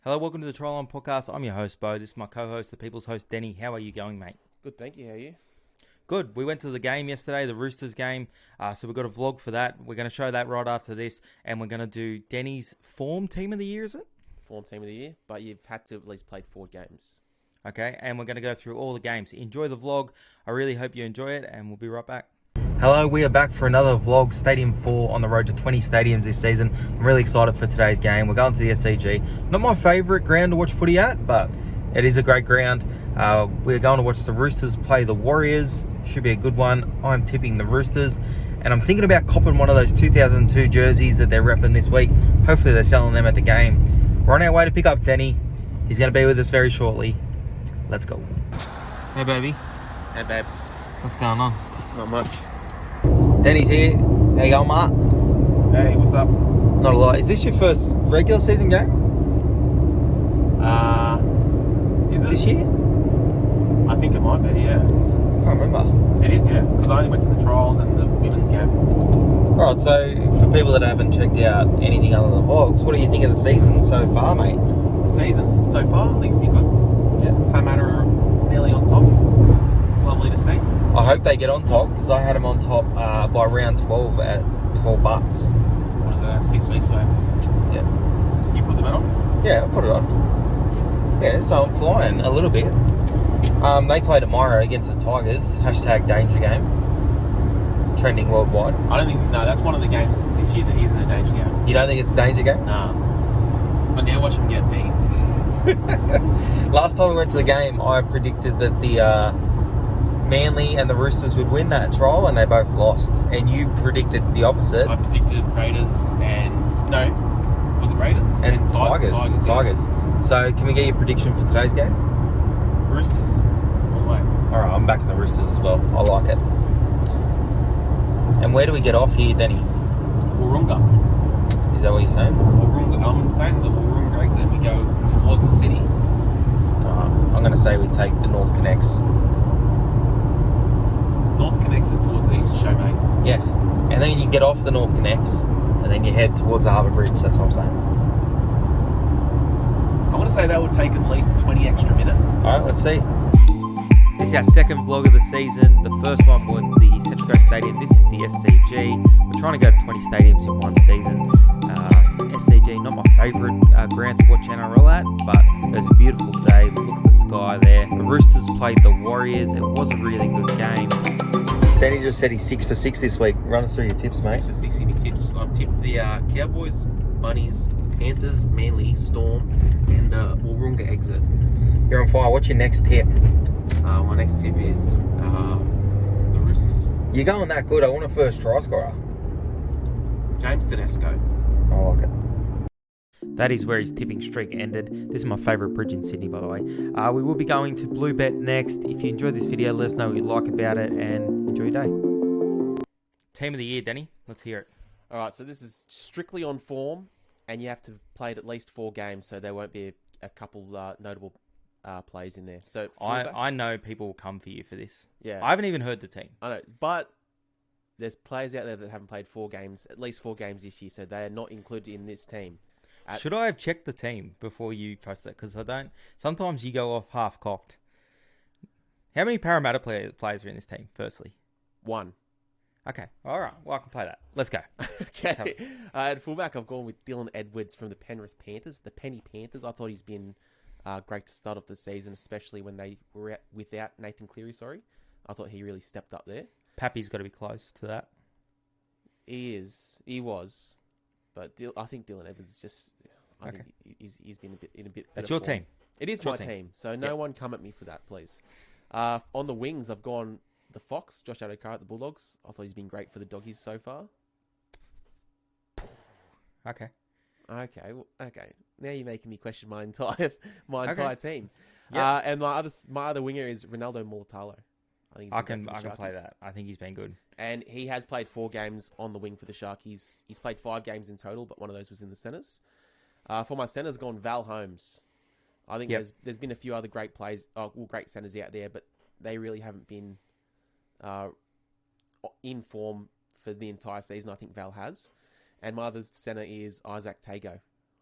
Hello, welcome to the Tryline Podcast. I'm your host, Bo. This is my co-host, the People's host, Denny. How are you going, mate? Good, thank you. How are you? Good. We went to the game yesterday, the Roosters game. So we've got a vlog for that. We're going to show that right after this. And we're going to do Denny's form team of the year, is it? Form team of the year, but you've had to at least play 4 games. Okay, and we're going to go through all the games. Enjoy the vlog. I really hope you enjoy it, and we'll be right back. Hello, we are back for another vlog, Stadium 4 on the road to 20 stadiums this season. I'm really excited for today's game. We're going to the SCG. Not my favourite ground to watch footy at, but it is a great ground. We're going to watch the Roosters play the Warriors. Should be a good one. I'm tipping the Roosters. And I'm thinking about copping one of those 2002 jerseys that they're repping this week. Hopefully they're selling them at the game. We're on our way to pick up Denny. He's going to be with us very shortly. Let's go. Hey, baby. Hey, babe. What's going on? Not much. Denny's here. How you going, Mark? Hey, what's up? Not a lot. Is this your first regular season game? Is it? This year? I think it might be, yeah. Can't remember. It is, yeah. Because I only went to the trials and the women's game. Alright, so for people that haven't checked out anything other than vlogs, what do you think of the season so far, mate? The season so far, I think it's been good. Yeah. Parramatta are nearly on top. Lovely to see. I hope they get on top, because I had them on top by round 12 at $12. What is it, that's 6 weeks away? Yeah. You put the bet on? Yeah, I'll put it on. Yeah, so I'm flying a little bit. They play tomorrow against the Tigers. # danger game. Trending worldwide. I don't think, no, that's one of the games this year that isn't a danger game. You don't think it's a danger game? Nah. But now watch them get beat. Last time we went to the game, I predicted that the Manly and the Roosters would win that trial, and they both lost. And you predicted the opposite. I predicted Raiders and... No, was it Raiders? And Tigers. Yeah. Tigers. So can we get your prediction for today's game? Roosters. All the way. Alright, I'm backing the Roosters as well. I like it. And where do we get off here, Denny? Woorunga. Is that what you're saying? Woorunga. I'm saying the Woorunga exit, we go towards the city. I'm going to say we take the North Connects. North Connects is towards the Eastern Show, mate. Yeah. And then you get off the North Connects, and then you head towards the Harbour Bridge. That's what I'm saying. I want to say that would take at least 20 extra minutes. Alright, let's see. This is our second vlog of the season. The first one was the Central Coast Stadium. This is the SCG. We're trying to go to 20 stadiums in one season. SCG, not my favourite ground to watch NRL at, but it was a beautiful day. Look at the sky there. The Roosters played the Warriors. It was a really good game. Danny just said he's 6 for 6 this week. Run us through your tips, mate. 6 for 6 in your tips. I've tipped the Cowboys, Bunnies, Panthers, Manly, Storm, and Woorunga exit. You're on fire. What's your next tip? My next tip is the Roosters. You're going that good. I want a first try scorer. James Tedesco. I like it. That is where his tipping streak ended. This is my favourite bridge in Sydney, by the way. We will be going to Bluebet next. If you enjoyed this video, let us know what you like about it, and enjoy your day. Team of the year, Denny. Let's hear it. All right, so this is strictly on form, and you have to have played at least 4 games, so there won't be a couple notable plays in there. So I know people will come for you for this. Yeah, I haven't even heard the team. I know, but there's players out there that haven't played 4 games, at least 4 games this year, so they are not included in this team. Should I have checked the team before you post that? Because I don't. Sometimes you go off half cocked. How many Parramatta players are in this team? Firstly, 1. Okay, all right. Well, I can play that. Let's go. Okay. At fullback, I've gone with Dylan Edwards from the Penrith Panthers, the Penny Panthers. I thought he's been great to start off the season, especially when they were without Nathan Cleary. I thought he really stepped up there. Pappy's got to be close to that. He was, but I think Dylan Edwards is just. I think he's been in a bit. It's your team. It is my team, so no one come at me for that, please. On the wings, I've gone the Fox, Josh Adokar at the Bulldogs. I thought he's been great for the Doggies so far. Okay. Okay. Now you're making me question my entire team. Yep. And my other winger is Ronaldo Mulitalo. I can play that. I think he's been good. And he has played 4 games on the wing for the Sharkies. He's played 5 games in total, but one of those was in the centres. For my centres, gone Val Holmes. I think there's been a few other great great centres out there, but they really haven't been in form for the entire season. I think Val has. And my other centre is Isaac Tago.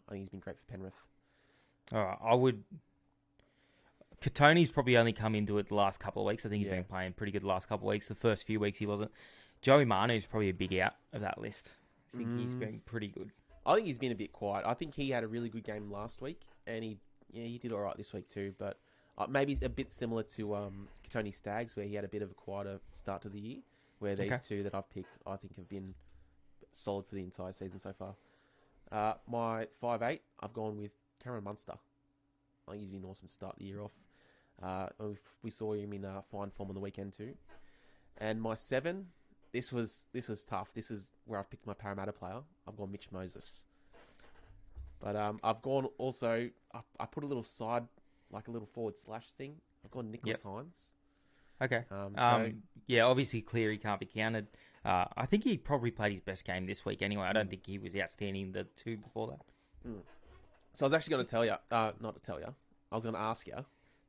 I think he's been great for Penrith. All right, I would. Katoni's probably only come into it the last couple of weeks. I think he's been playing pretty good the last couple of weeks. The first few weeks he wasn't. Joey Manu's probably a big out of that list. I think he's been pretty good. I think he's been a bit quiet. I think he had a really good game last week, and he did all right this week too. But maybe a bit similar to Tony Staggs, where he had a bit of a quieter start to the year. Where these two that I've picked, I think, have been solid for the entire season so far. My 5'8", I've gone with Cameron Munster. I think he's been awesome to start the year off. We saw him in fine form on the weekend too. And my 7, this was tough. This is where I've picked my Parramatta player. I've gone Mitch Moses. But I've gone also. I put a little side, like a little forward slash thing. I've gone Nicholas Hines. Okay. Obviously Cleary can't be counted. I think he probably played his best game this week anyway. I don't think he was outstanding the 2 before that. So I was actually going to tell you, not to tell you, I was going to ask you,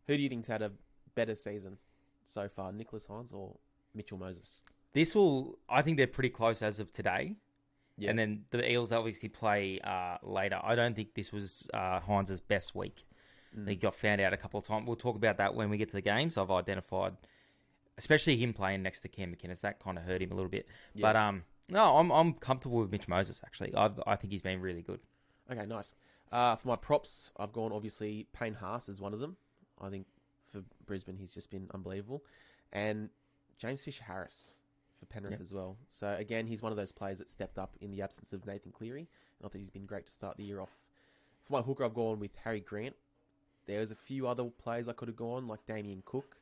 who do you think's had a better season so far, Nicholas Hines or Mitchell Moses? I think they're pretty close as of today. Yeah. And then the Eels obviously play later. I don't think this was Hines' best week. He got found out a couple of times. We'll talk about that when we get to the games. I've identified, especially him playing next to Cam McInnes, that kind of hurt him a little bit. Yeah. But no, I'm comfortable with Mitch Moses, actually. I think he's been really good. Okay, nice. For my props, I've gone, obviously, Payne Haas is one of them. I think for Brisbane, he's just been unbelievable. And James Fisher-Harris for Penrith as well. So, again, he's one of those players that stepped up in the absence of Nathan Cleary. And I think he's been great to start the year off. For my hooker, I've gone with Harry Grant. There's a few other players I could have gone, like Damien Cook.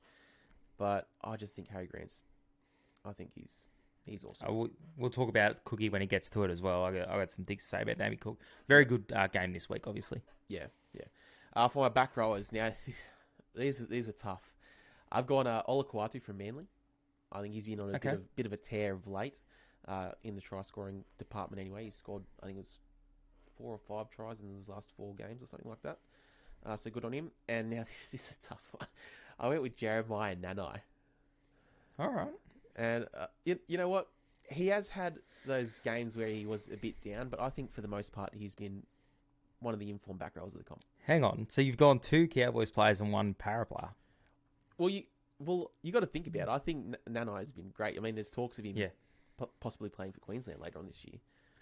But I just think Harry Grant's... I think he's awesome. We'll talk about Cookie when he gets to it as well. I got some things to say about Damien Cook. Very good game this week, obviously. Yeah. For my back rowers, now, these are tough. I've gone Ola Kuatu from Manly. I think he's been on a bit of a tear of late in the try-scoring department anyway. He scored, I think it was 4 or 5 tries in his last 4 games or something like that. So good on him. And now this is a tough one. I went with Jeremiah Nanai. All right. And you know what? He has had those games where he was a bit down, but I think for the most part he's been one of the informed back rowers of the comp. Hang on. So you've gone 2 Cowboys players and 1 Para player. Well, you got to think about it. I think Nanai has been great. I mean, there's talks of him possibly playing for Queensland later on this year.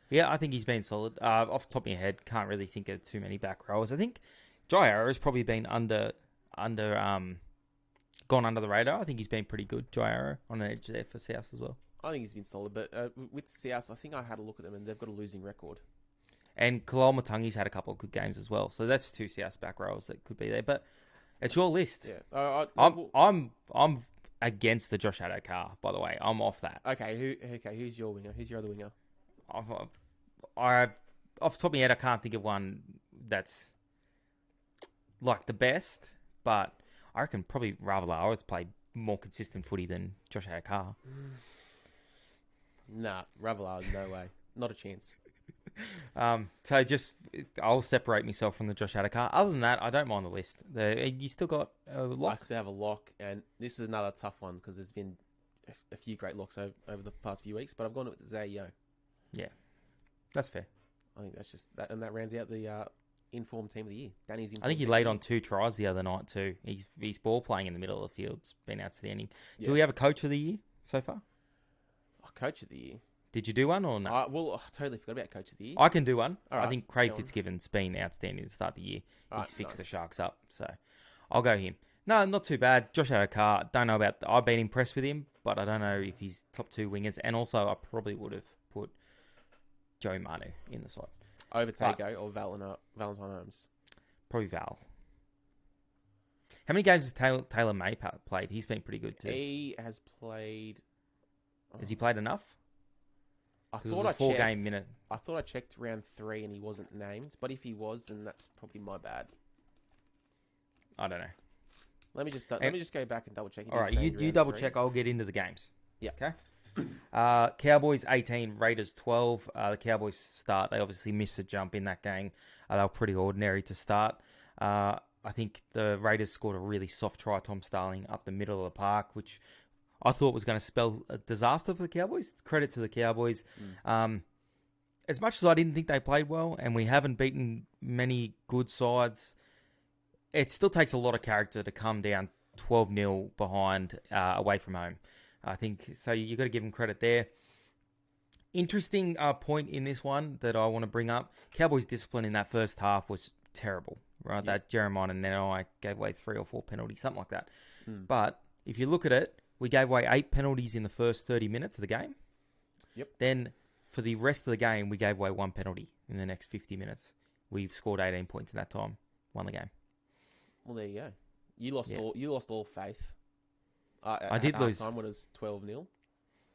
Yeah, I think he's been solid. Off the top of my head, can't really think of too many back rowers. I think Jairo has probably been gone under the radar. I think he's been pretty good, Jairo, on an edge there for South as well. I think he's been solid, but with South, I think I had a look at them and they've got a losing record. And Kalal Matangi's had a couple of good games as well, so that's 2 South back rowers that could be there. But it's your list. Yeah, I'm against the Josh Adokar, by the way. I'm off that. Okay, who's your winger? Who's your other winger? Off the top of my head, I can't think of one that's like the best, but I reckon probably Ravalawa has played more consistent footy than Josh Adokar. Nah, Ravalawa, no way. Not a chance. So I'll separate myself from the Josh Adokar. Other than that, I don't mind the list. You still got a lock? I still have a lock, and this is another tough one because there's been a few great locks over the past few weeks, but I've gone with Zay Yo. Yeah, that's fair. I think that's just that, and that rounds out the informed team of the year. Danny's I think he laid on 2 tries the other night too. He's ball playing in the middle of the field's been outstanding. Yeah. Do we have a coach of the year so far? Coach of the year. Did you do one or no? I totally forgot about coach of the year. I can do one. Right, I think Craig Fitzgibbon's been outstanding to start the year. He's fixed the nice. Sharks up, so I'll go him. No, not too bad. Josh Adokar, don't know about... I've been impressed with him, but I don't know if he's top 2 wingers. And also, I probably would have put Joe Manu in the side. Over Tago or Valentine Holmes? Probably Val. How many games has Taylor May played? He's been pretty good too. He has played... Has he played enough? I thought I 4-game minute. I thought I checked round 3 and he wasn't named. But if he was, then that's probably my bad. I don't know. Let me just go back and double check. All right, you double check. I'll get into the games. Yeah. Okay. Cowboys 18, Raiders 12. The Cowboys start. They obviously missed a jump in that game. They were pretty ordinary to start. I think the Raiders scored a really soft try, Tom Starling, up the middle of the park, which I thought was going to spell a disaster for the Cowboys. Credit to the Cowboys. As much as I didn't think they played well, and we haven't beaten many good sides it still takes a lot of character to come down 12-0 behind away from home. I think so. You got to give them credit there. Interesting point in this one that I want to bring up. Cowboys' discipline in that first half was terrible, right? Yep. That Jeremiah and I gave away 3 or 4 penalties, something like that. Mm. But if you look at it, we gave away 8 penalties in the first 30 minutes of the game. Yep. Then for the rest of the game, we gave away 1 penalty in the next 50 minutes. We've scored 18 points in that time, won the game. Well, there you go. You lost all faith. I did lose. Time when it was 12-0.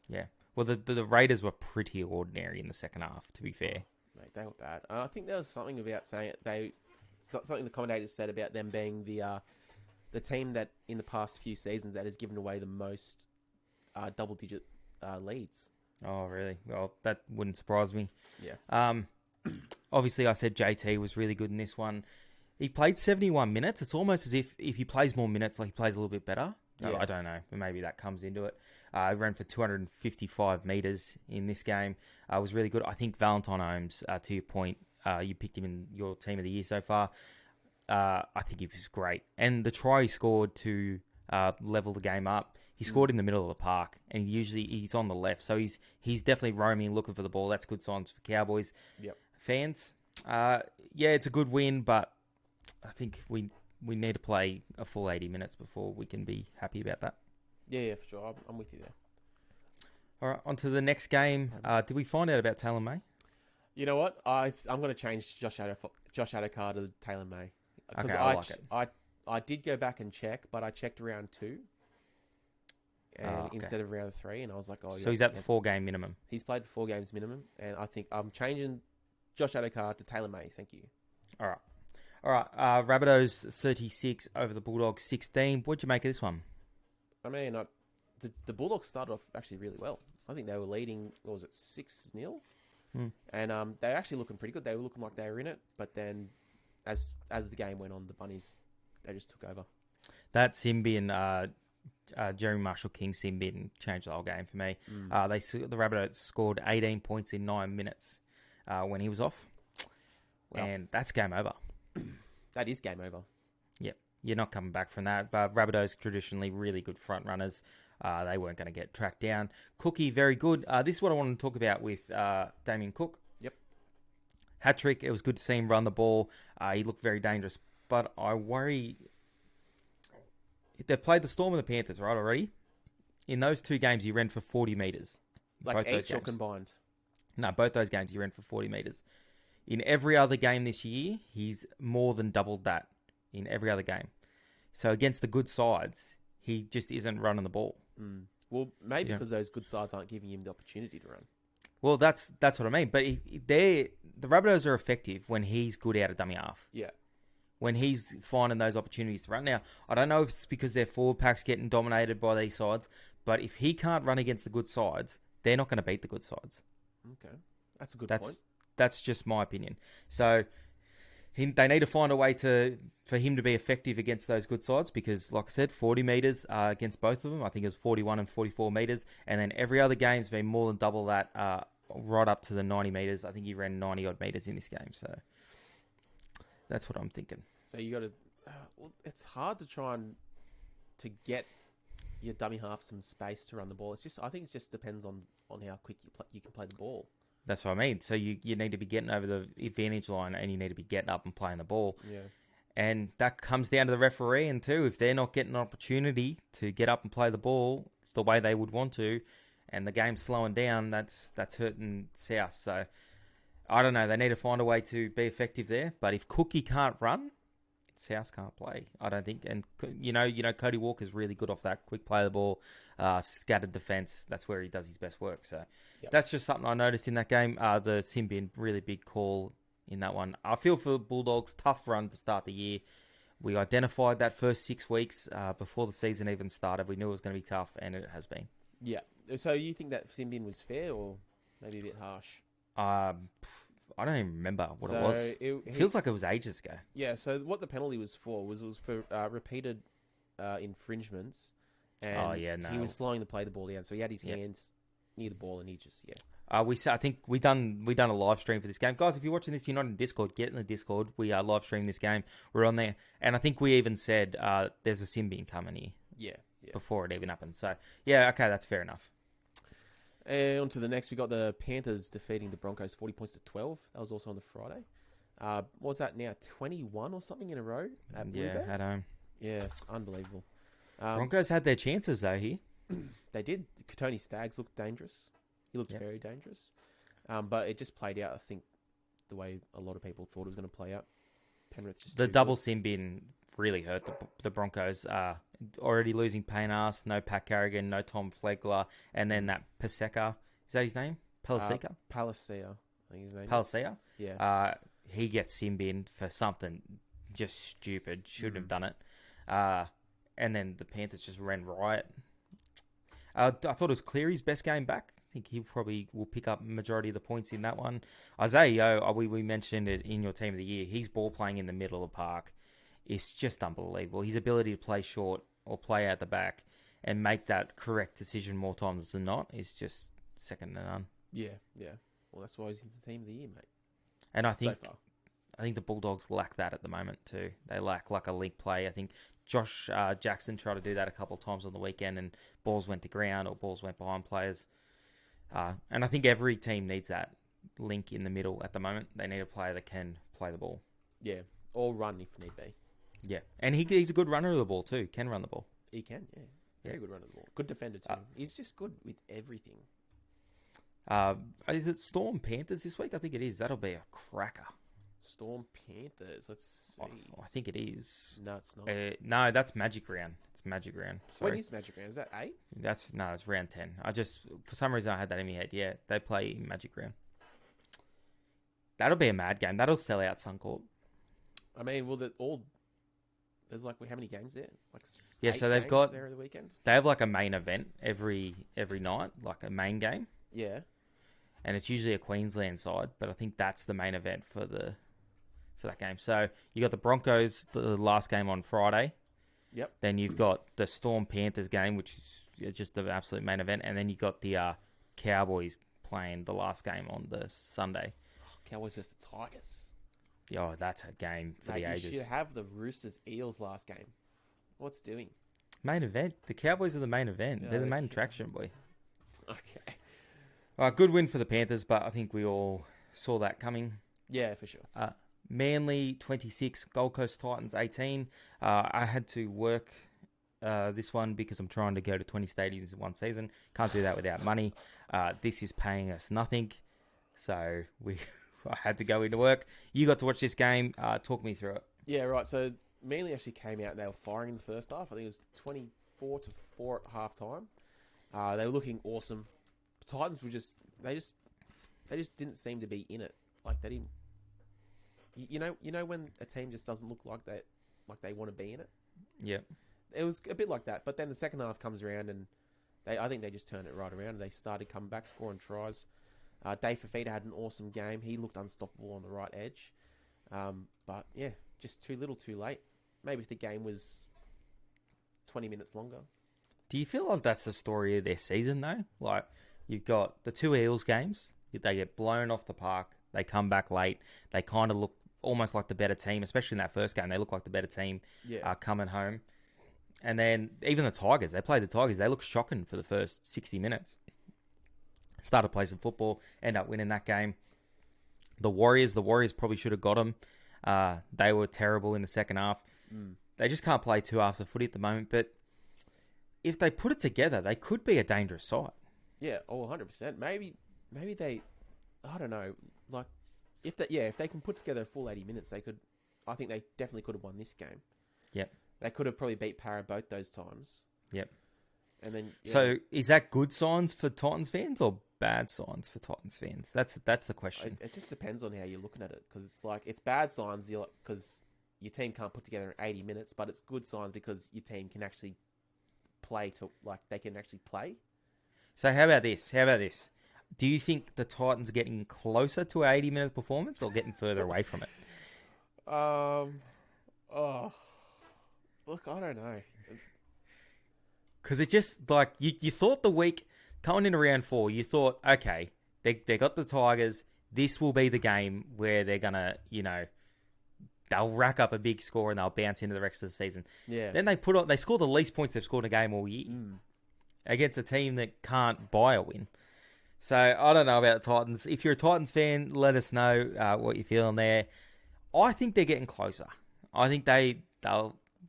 Yeah. Well, the Raiders were pretty ordinary in the second half, to be fair. Mate, they were bad. I think there was something about saying something the commentators said about them being the team that in the past few seasons that has given away the most double-digit leads. Oh, really? Well, that wouldn't surprise me. Yeah. Obviously, I said JT was really good in this one. He played 71 minutes. It's almost as if he plays more minutes, like he plays a little bit better. Yeah. I don't know. Maybe that comes into it. He ran for 255 metres in this game. It was really good. I think Valentine Holmes, to your point, you picked him in your team of the year so far. I think he was great. And the try he scored to level the game up, he scored in the middle of the park. And usually he's on the left. So he's definitely roaming, looking for the ball. That's good signs for Cowboys fans. Yeah, it's a good win, but I think we need to play a full 80 minutes before we can be happy about that. Yeah, for sure. I'm with you there. All right, on to the next game. Did we find out about Taylor May? You know what? I'm going to change Josh Adokar to Taylor May. Okay, I like it. I did go back and check, but I checked round 2 instead of round 3, and I was like, oh, yeah. So he's at the 4-game minimum. He's played the 4 games minimum, and I think I'm changing Josh Adokar to Taylor May. Thank you. All right. Rabbitohs 36 over the Bulldogs 16. What'd you make of this one? I mean, the Bulldogs started off actually really well. I think they were leading, 6-0? And they were actually looking pretty good. They were looking like they were in it, but then as the game went on, the Bunnies, they just took over. That Symbian, Jeremy Marshall-King Symbian changed the whole game for me. The Rabbitohs scored 18 points in 9 minutes when he was off. Wow. And that's game over. That is game over. Yep. You're not coming back from that. But Rabbitohs traditionally really good front runners. They weren't going to get tracked down. Cookie, very good. This is what I want to talk about with Damien Cook. Yep. Hat-trick. It was good to see him run the ball. He looked very dangerous. But I worry... They've played the Storm and the Panthers, right, already? In those 2 games, he ran for 40 metres. Like each or combined? No, both those games he ran for 40 metres. In every other game this year, he's more than doubled that in every other game. So against the good sides, he just isn't running the ball. Well, maybe because those good sides aren't giving him the opportunity to run. Well, that's what I mean. But the Rabbitohs are effective when he's good out of dummy half. Yeah. When he's finding those opportunities to run. Now, I don't know if it's because their forward pack's getting dominated by these sides, but if he can't run against the good sides, they're not going to beat the good sides. Okay. That's a good point. That's just my opinion. So they need to find a way for him to be effective against those good sides because, like I said, 40 metres against both of them. I think it was 41 and 44 metres. And then every other game's been more than double that, right up to the 90 metres. I think he ran 90-odd metres in this game. So that's what I'm thinking. So you got to... well, it's hard to try and to get your dummy half some space to run the ball. I think it just depends on how quick you can play the ball. That's what I mean. So you need to be getting over the advantage line and you need to be getting up and playing the ball. Yeah. And that comes down to the referee and too. If they're not getting an opportunity to get up and play the ball the way they would want to, and the game's slowing down, that's hurting South. So I don't know. They need to find a way to be effective there. But if Cookie can't run, South can't play, I don't think. And you know, Cody Walker's really good off that quick play of the ball, scattered defense. That's where he does his best work. So that's just something I noticed in that game. The Symbian, really big call in that one. I feel for the Bulldogs, tough run to start the year. We identified that first 6 weeks before the season even started. We knew it was going to be tough, and it has been. Yeah. So you think that Symbian was fair, or maybe a bit harsh? I don't even remember what it was. It feels like it was ages ago. Yeah, so what the penalty was for was for repeated infringements. And he was slowing the play the ball down. So he had his hand near the ball and he just, I think we done a live stream for this game, guys. If you're watching this, you're not in Discord. Get in the Discord. We live stream this game. We're on there, and I think we even said there's a sim being coming here. Yeah. Before it even happened. So yeah, okay, that's fair enough. And on to the next, we got the Panthers defeating the Broncos 40 points to 12. That was also on the Friday. What was that now? 21 or something in a row at Bluebell? At home. Yes, unbelievable. Broncos had their chances though here. They did. Tony Staggs looked dangerous. He looked very dangerous. But it just played out, I think, the way a lot of people thought it was going to play out. Penrith's just the double sin bin really hurt the Broncos. Already losing Payne-Arse, no Pat Carrigan, no Tom Flegler, and then that Paseka. Is that his name? Paliseka? Palisea, I think his name Palisea? Yeah. He gets sin binned for something just stupid. Shouldn't have done it. And then the Panthers just ran riot. I thought it was Cleary's best game back. I think he probably will pick up majority of the points in that one. Isaiah Yeo, we mentioned it in your team of the year. He's ball playing in the middle of the park. It's just unbelievable. His ability to play short or play out the back and make that correct decision more times than not is just second to none. Yeah. Well, that's why he's in the team of the year, mate. And I think the Bulldogs lack that at the moment too. They lack like a link play. I think Josh Jackson tried to do that a couple of times on the weekend, and balls went to ground or balls went behind players. And I think every team needs that link in the middle at the moment. They need a player that can play the ball. Yeah, or run if need be. Yeah, and he's a good runner of the ball too. Can run the ball. He can, yeah. Very good runner of the ball. Good defender too. He's just good with everything. Is it Storm Panthers this week? I think it is. That'll be a cracker. Storm Panthers. Let's see. I think it is. No, it's not. No, that's Magic Round. It's Magic Round. Sorry. When is Magic Round? Is that 8? It's round 10. For some reason I had that in my head. Yeah, they play Magic Round. That'll be a mad game. That'll sell out Suncorp. I mean, there's like how many games there? Like so they've got there the weekend. They have like a main event every night, like a main game. Yeah. And it's usually a Queensland side, but I think that's the main event for that game. So you got the Broncos, the last game on Friday. Yep. Then you've got the Storm Panthers game, which is just the absolute main event, and then you got the Cowboys playing the last game on the Sunday. Cowboys versus the Tigers. Oh, that's a game for the ages. You should have the Roosters Eels last game. What's doing? Main event. The Cowboys are the main event. Yeah, they're the main attraction, boy. Okay. Good win for the Panthers, but I think we all saw that coming. Yeah, for sure. Manly 26, Gold Coast Titans 18. I had to work this one because I'm trying to go to 20 stadiums in one season. Can't do that without money. This is paying us nothing, so I had to go into work. You got to watch this game. Talk me through it. Yeah, right. So Manly actually came out and they were firing in the first half. I think it was 24-4 at half time. They were looking awesome. Titans were just didn't seem to be in it. Like they didn't. You know when a team just doesn't look like they want to be in it. Yeah, it was a bit like that. But then the second half comes around and I think they just turned it right around. They started coming back, scoring tries. Dave Fafita had an awesome game. He looked unstoppable on the right edge. But yeah, just too little, too late. Maybe if the game was 20 minutes longer. Do you feel like that's the story of their season though? Like you've got the two Eels games. They get blown off the park. They come back late. They kind of look almost like the better team, especially in that first game. They look like the better team coming home. And then even the Tigers, they played the Tigers. They looked shocking for the first 60 minutes. Started playing some football, end up winning that game. The Warriors probably should have got them. They were terrible in the second half. They just can't play two halves of footy at the moment. But if they put it together, they could be a dangerous side. Yeah, 100%. Maybe they, I don't know, like if they can put together a full 80 minutes, they could. I think they definitely could have won this game. Yep. They could have probably beat Para both those times. Yep. And then So is that good signs for Titans fans or bad signs for Titans fans? That's the question. It just depends on how you're looking at it, because it's like it's bad signs because your team can't put together in 80 minutes, but it's good signs because your team can actually play they can actually play. So how about this? Do you think the Titans are getting closer to an 80-minute performance or getting further away from it? Look, I don't know. Because it just, like, you thought the week, coming in around 4, you thought, okay, They got the Tigers. This will be the game where they're going to, they'll rack up a big score and they'll bounce into the rest of the season. Yeah. Then they score the least points they've scored in a game all year against a team that can't buy a win. So I don't know about the Titans. If you're a Titans fan, let us know what you're feeling there. I think they're getting closer. I think they're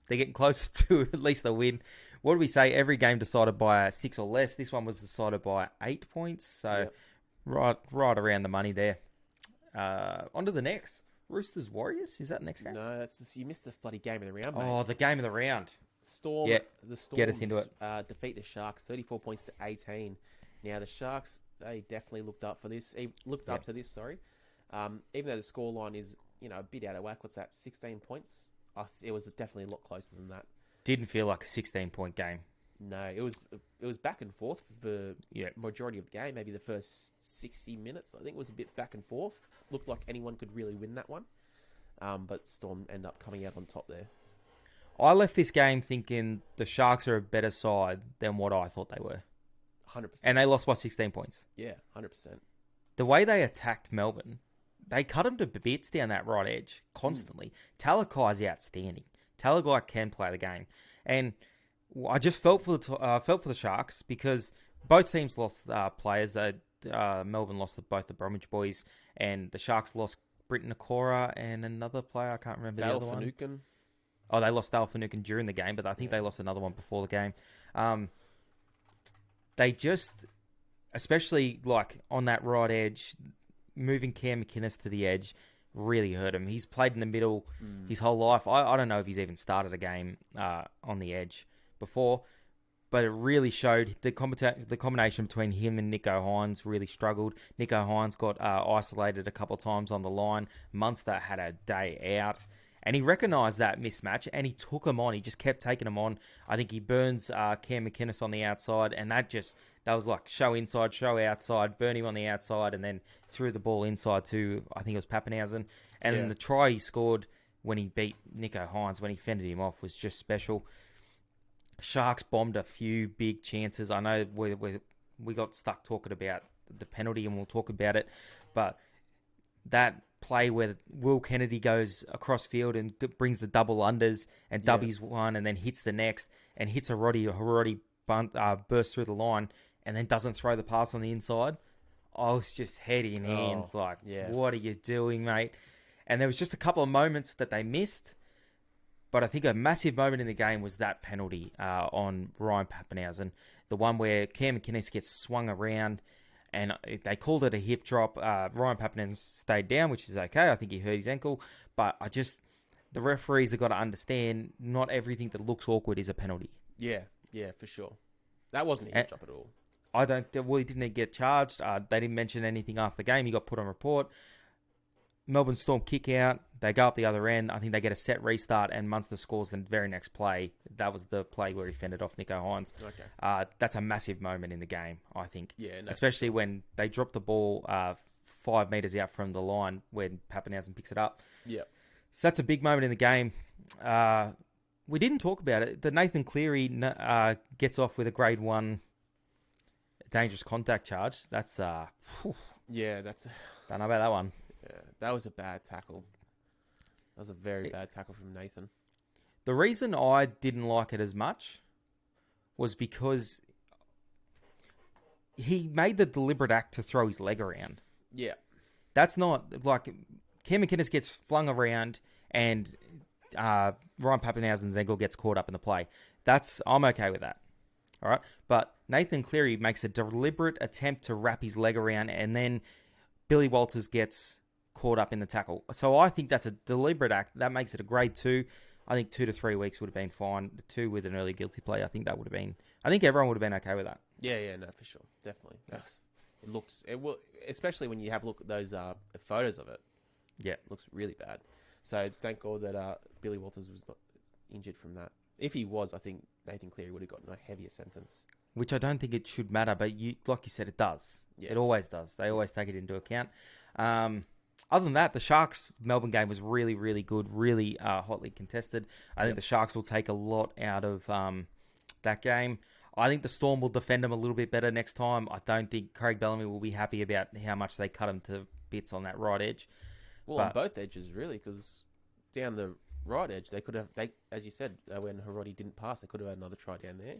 getting closer to at least a win. What do we say? Every game decided by 6 or less. This one was decided by 8 points. So right around the money there. On to the next. Roosters Warriors? Is that the next game? No, that's just, you missed the bloody game of the round, mate. Oh, the game of the round. Storm. Yeah, the Storms, get us into it. Defeat the Sharks, 34 points to 18. Now the Sharks, they definitely looked up to this. Even though the scoreline is a bit out of whack. What's that? 16 points. It was definitely a lot closer than that. Didn't feel like a 16-point game. No, it was back and forth for majority of the game. Maybe the first 60 minutes, I think, was a bit back and forth. Looked like anyone could really win that one. But Storm end up coming out on top there. I left this game thinking the Sharks are a better side than what I thought they were. 100%. And they lost by 16 points. Yeah, 100%. The way they attacked Melbourne, they cut them to bits down that right edge constantly. Talakai's outstanding. Talakai can play the game. And I just felt for the Sharks because both teams lost players. Melbourne lost both the Bromwich boys, and the Sharks lost Britton Nakora and another player. I can't remember the other one. Oh, they lost Dale Finucane during the game, but I think they lost another one before the game. They just, especially like on that right edge, moving Cam McInnes to the edge really hurt him. He's played in the middle his whole life. I don't know if he's even started a game on the edge before, but it really showed the combination between him and Nico Hines really struggled. Nico Hines got isolated a couple of times on the line. Munster had a day out. And he recognised that mismatch, and he took him on. He just kept taking him on. I think he burns Cam McInnes on the outside, and that was like show inside, show outside, burn him on the outside, and then threw the ball inside to, I think it was Pappenhausen. And then the try he scored when he beat Nico Hines, when he fended him off, was just special. Sharks bombed a few big chances. I know we got stuck talking about the penalty, and we'll talk about it, but that play where Will Kennedy goes across field and brings the double unders and dubbies one and then hits the next and hits a Roddy burst through the line and then doesn't throw the pass on the inside. I was just head in hands what are you doing, mate? And there was just a couple of moments that they missed, but I think a massive moment in the game was that penalty on Ryan Pappenhausen, the one where Cam McInnes gets swung around and they called it a hip drop. Ryan Pappenhausen stayed down, which is okay. I think he hurt his ankle. But the referees have got to understand not everything that looks awkward is a penalty. Yeah, for sure. That wasn't a hip drop at all. He didn't get charged. They didn't mention anything after the game. He got put on report. Melbourne Storm kick out. They go up the other end. I think they get a set restart, and Munster scores the very next play. That was the play where he fended off Nico Hines. Okay. That's a massive moment in the game, I think. Yeah, no, especially when they drop the ball 5 metres out from the line when Pappenhausen picks it up. Yeah. So that's a big moment in the game. We didn't talk about it. The Nathan Cleary gets off with a grade 1 dangerous contact charge. That's that's... Don't know about that one. Yeah, that was a bad tackle. That was a very bad tackle from Nathan. The reason I didn't like it as much was because he made the deliberate act to throw his leg around. Yeah. That's not like Cam McInnes gets flung around and Ryan Pappenhausen's ankle gets caught up in the play. I'm okay with that. All right. But Nathan Cleary makes a deliberate attempt to wrap his leg around, and then Billy Walters gets caught up in the tackle. So I think that's a deliberate act. That makes it a grade 2. I think 2 to 3 weeks would have been fine. 2 with an early guilty plea, I think that would have been... I think everyone would have been okay with that. Yeah, no, for sure. Definitely. It will, especially when you have a look at those photos of it. Yeah. It looks really bad. So thank God that Billy Walters was not injured from that. If he was, I think Nathan Cleary would have gotten a heavier sentence. Which I don't think it should matter, but like you said, it does. Yeah. It always does. They always take it into account. Other than that, the Sharks-Melbourne game was really, really good, really hotly contested. I think the Sharks will take a lot out of that game. I think the Storm will defend him a little bit better next time. I don't think Craig Bellamy will be happy about how much they cut him to bits on that right edge. Well, on both edges, really, because down the right edge, they could have, as you said, when Hiroti didn't pass, they could have had another try down there.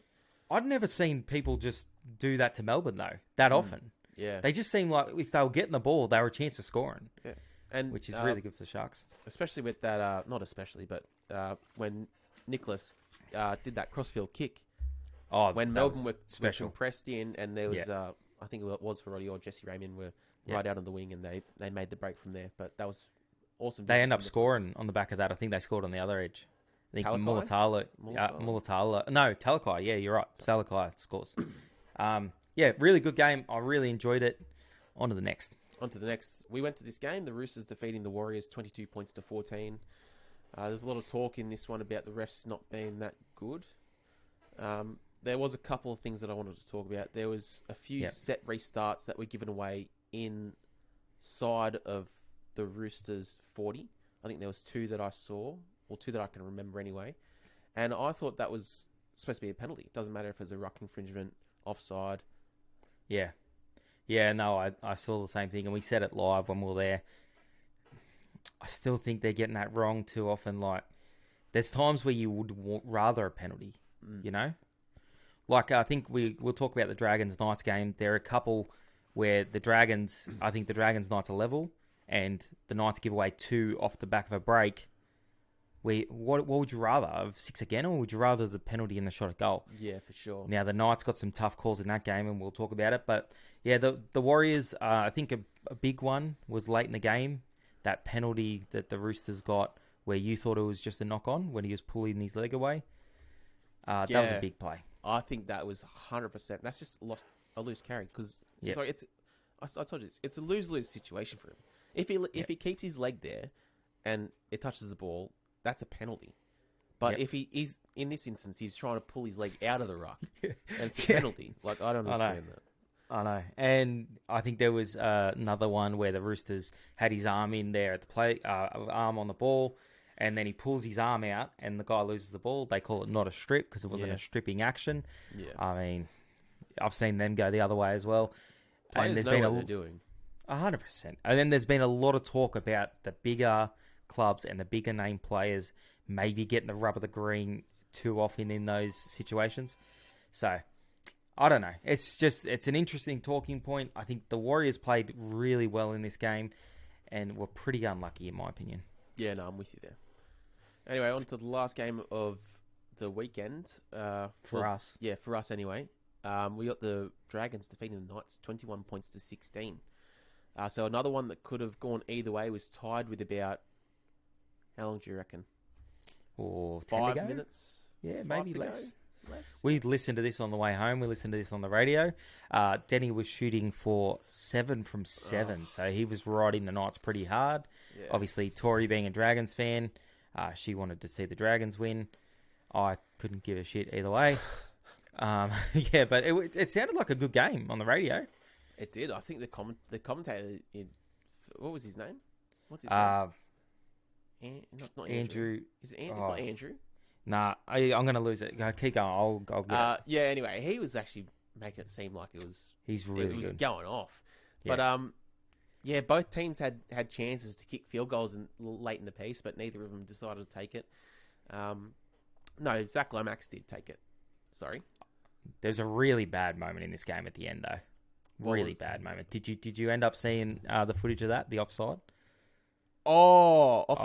I'd never seen people just do that to Melbourne, though, that often. Yeah. They just seemed like if they were getting the ball, they were a chance of scoring. Yeah. And which is really good for the Sharks. Especially with that, not especially, but when Nicholas did that crossfield kick. Oh, when Melbourne were special. Pressed in, and there was, I think it was Hiroti or Jesse Raymond were right out on the wing, and they made the break from there. But that was awesome. They end up scoring on the back of that. I think they scored on the other edge. I think Mulatalo. No, Talakai. Yeah, you're right. Talakai scores. Really good game. I really enjoyed it. On to the next. We went to this game. The Roosters defeating the Warriors 22 points to 14. There's a lot of talk in this one about the refs not being that good. There was a couple of things that I wanted to talk about. There was a few set restarts that were given away inside of the Roosters 40. I think there was 2 that I saw, or 2 that I can remember anyway. And I thought that was supposed to be a penalty. It doesn't matter if it's a ruck infringement, offside. Yeah. Yeah, no, I saw the same thing, and we said it live when we were there. I still think they're getting that wrong too often. Like, there's times where you would rather a penalty, you know? Like, I think we'll talk about the Dragons-Knights game. There are a couple where the Dragons, I think the Dragons-Knights are level, and the Knights give away 2 off the back of a break. What would you rather, of 6 again, or would you rather the penalty and the shot at goal? Yeah, for sure. Now, the Knights got some tough calls in that game, and we'll talk about it. But, yeah, the Warriors, I think a big one was late in the game. That penalty that the Roosters got where you thought it was just a knock-on when he was pulling his leg away. That was a big play. I think that was 100%. That's just a loose carry because I told you it's a lose-lose situation for him. If he keeps his leg there and it touches the ball, that's a penalty. But if he's in this instance, he's trying to pull hhis leg out of the ruck, and it's a penalty. Like, I don't understand that. I know. And I think there was another one where the Roosters had his arm in there at the play, arm on the ball, and then he pulls his arm out, and the guy loses the ball. They call it not a strip because it wasn't a stripping action. Yeah. I mean, I've seen them go the other way as well. Players and there's know been what they're doing. 100%. And then there's been a lot of talk about the bigger clubs and the bigger name players maybe getting the rub of the green too often in those situations. So, I don't know. It's an interesting talking point. I think the Warriors played really well in this game and were pretty unlucky, in my opinion. Yeah, no, I'm with you there. Anyway, on to the last game of the weekend. For us. Yeah, for us anyway. We got the Dragons defeating the Knights 21 points to 16. So another one that could have gone either way was tied with about, how long do you reckon? Or 5 minutes? Yeah, maybe less. We listened to this on the way home. We listened to this on the radio. Denny was shooting for 7 from 7, so he was riding the Knights pretty hard. Yeah. Obviously, Tori being a Dragons fan, she wanted to see the Dragons win. I couldn't give a shit either way. Yeah, but it sounded like a good game on the radio. It did. I think the commentator, what was his name? What's his name? Not Andrew. Is it Andrew? It's not Andrew. Nah, I'm going to lose it. Keep going. I'll get it. Yeah, anyway, he was actually making it seem like it was... He's really good. It was going off. Yeah. But, both teams had chances to kick field goals late in the piece, but neither of them decided to take it. No, Zach Lomax did take it. Sorry. There's a really bad moment in this game at the end, though. Really bad moment. Did you end up seeing the footage of that, the offside? Oh, off the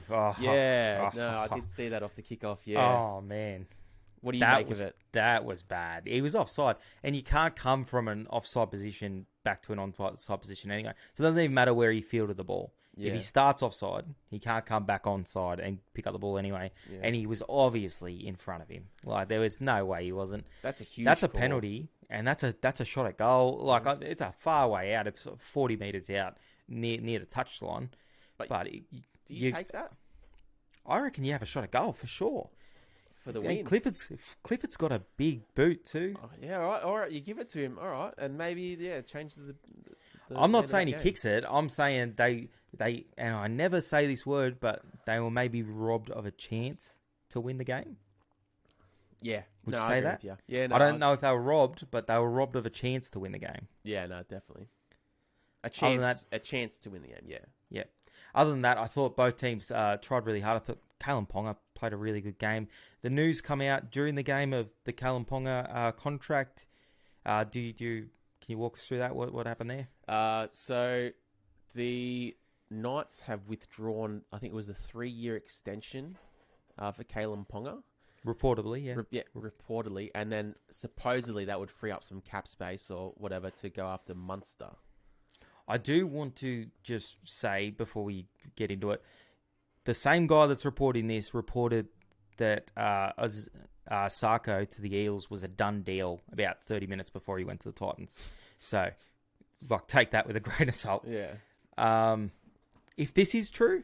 kickoff. No, I did see that off the kickoff, yeah. Oh, man. What do you make of it? That was bad. He was offside, and you can't come from an offside position back to an onside position anyway. So it doesn't even matter where he fielded the ball. Yeah. If he starts offside, he can't come back onside and pick up the ball anyway. Yeah. And he was obviously in front of him. Like, there was no way he wasn't. That's a huge That's a call. Penalty, and that's a shot at goal. Like, it's a far way out. It's 40 metres out near the touchline. But do you take that? I reckon you have a shot at goal for sure. For the win. Clifford's got a big boot too. Oh, yeah, all right. You give it to him, all right, and maybe it changes the I'm not saying he kicks it. I'm saying they and I never say this word, but they were maybe robbed of a chance to win the game. Yeah. Would No, you I say agree that? with you. Yeah, no, I don't know if they were robbed, but they were robbed of a chance to win the game. Yeah, no, definitely. Other than that, A chance to win the game, yeah. yeah. Other than that, I thought both teams tried really hard. I thought Kalen Ponga played a really good game. The news come out during the game of the Kalen Ponga contract. Can you walk us through that? What happened there? So the Knights have withdrawn, I think it was a 3-year extension for Kalen Ponga. Reportedly, yeah. Reportedly. And then supposedly that would free up some cap space or whatever to go after Munster. I do want to just say, before we get into it, the same guy that's reporting this reported that Sarko to the Eels was a done deal about 30 minutes before he went to the Titans. So, take that with a grain of salt. Yeah. If this is true,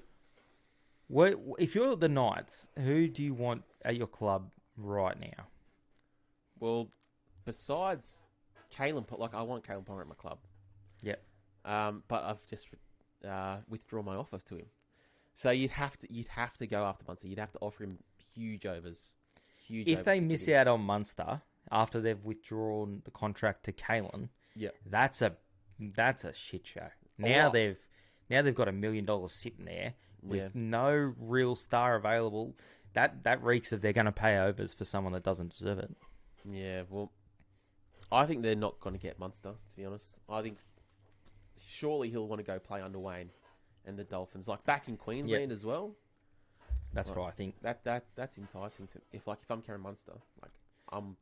if you're the Knights, who do you want at your club right now? Well, besides Kalen, I want Kalen Ponga at my club. Yep. But I've just withdrawn my offers to him. So you'd have to go after Munster. You'd have to offer him huge overs. If they miss out on Munster after they've withdrawn the contract to Kalen, that's a shit show. Now they've got $1 million sitting there with no real star available. That reeks of they're going to pay overs for someone that doesn't deserve it. Yeah, well, I think they're not going to get Munster, to be honest. I think surely he'll want to go play under Wayne and the Dolphins, back in Queensland as well. That's what I think. That's enticing to if I'm Karen Munster,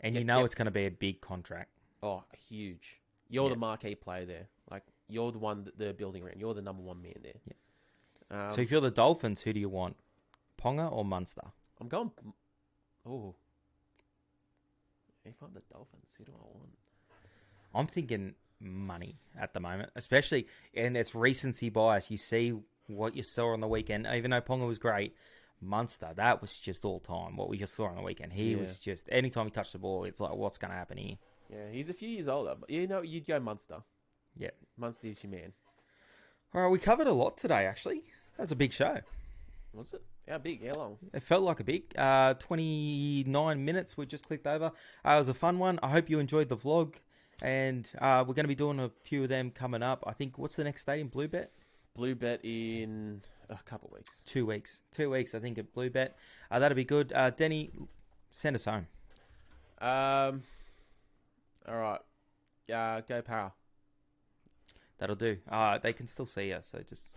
it's going to be a big contract. Oh, huge! You're the marquee player there. You're the one that they're building around. You're the number one man there. Yeah. So if you're the Dolphins, who do you want, Ponga or Munster? I'm going. Oh, if I'm the Dolphins, who do I want? I'm thinking money at the moment, especially, and it's recency bias. You see what you saw on the weekend, even though Ponga was great. Munster, that was just all time. What we just saw on the weekend, he was just anytime he touched the ball, it's like, what's going to happen here? Yeah, he's a few years older, but you'd go Munster. Yeah, Munster is your man. All right, we covered a lot today. Actually, that was a big show. Was it? How big? How long? It felt like a big 29 minutes. We just clicked over. It was a fun one. I hope you enjoyed the vlog. And we're going to be doing a few of them coming up. I think, what's the next stadium? Bluebet? Bluebet in a couple of weeks. 2 weeks. 2 weeks, I think, at Bluebet. That'll be good. Denny, send us home. All right. Go Power. That'll do. They can still see us, so just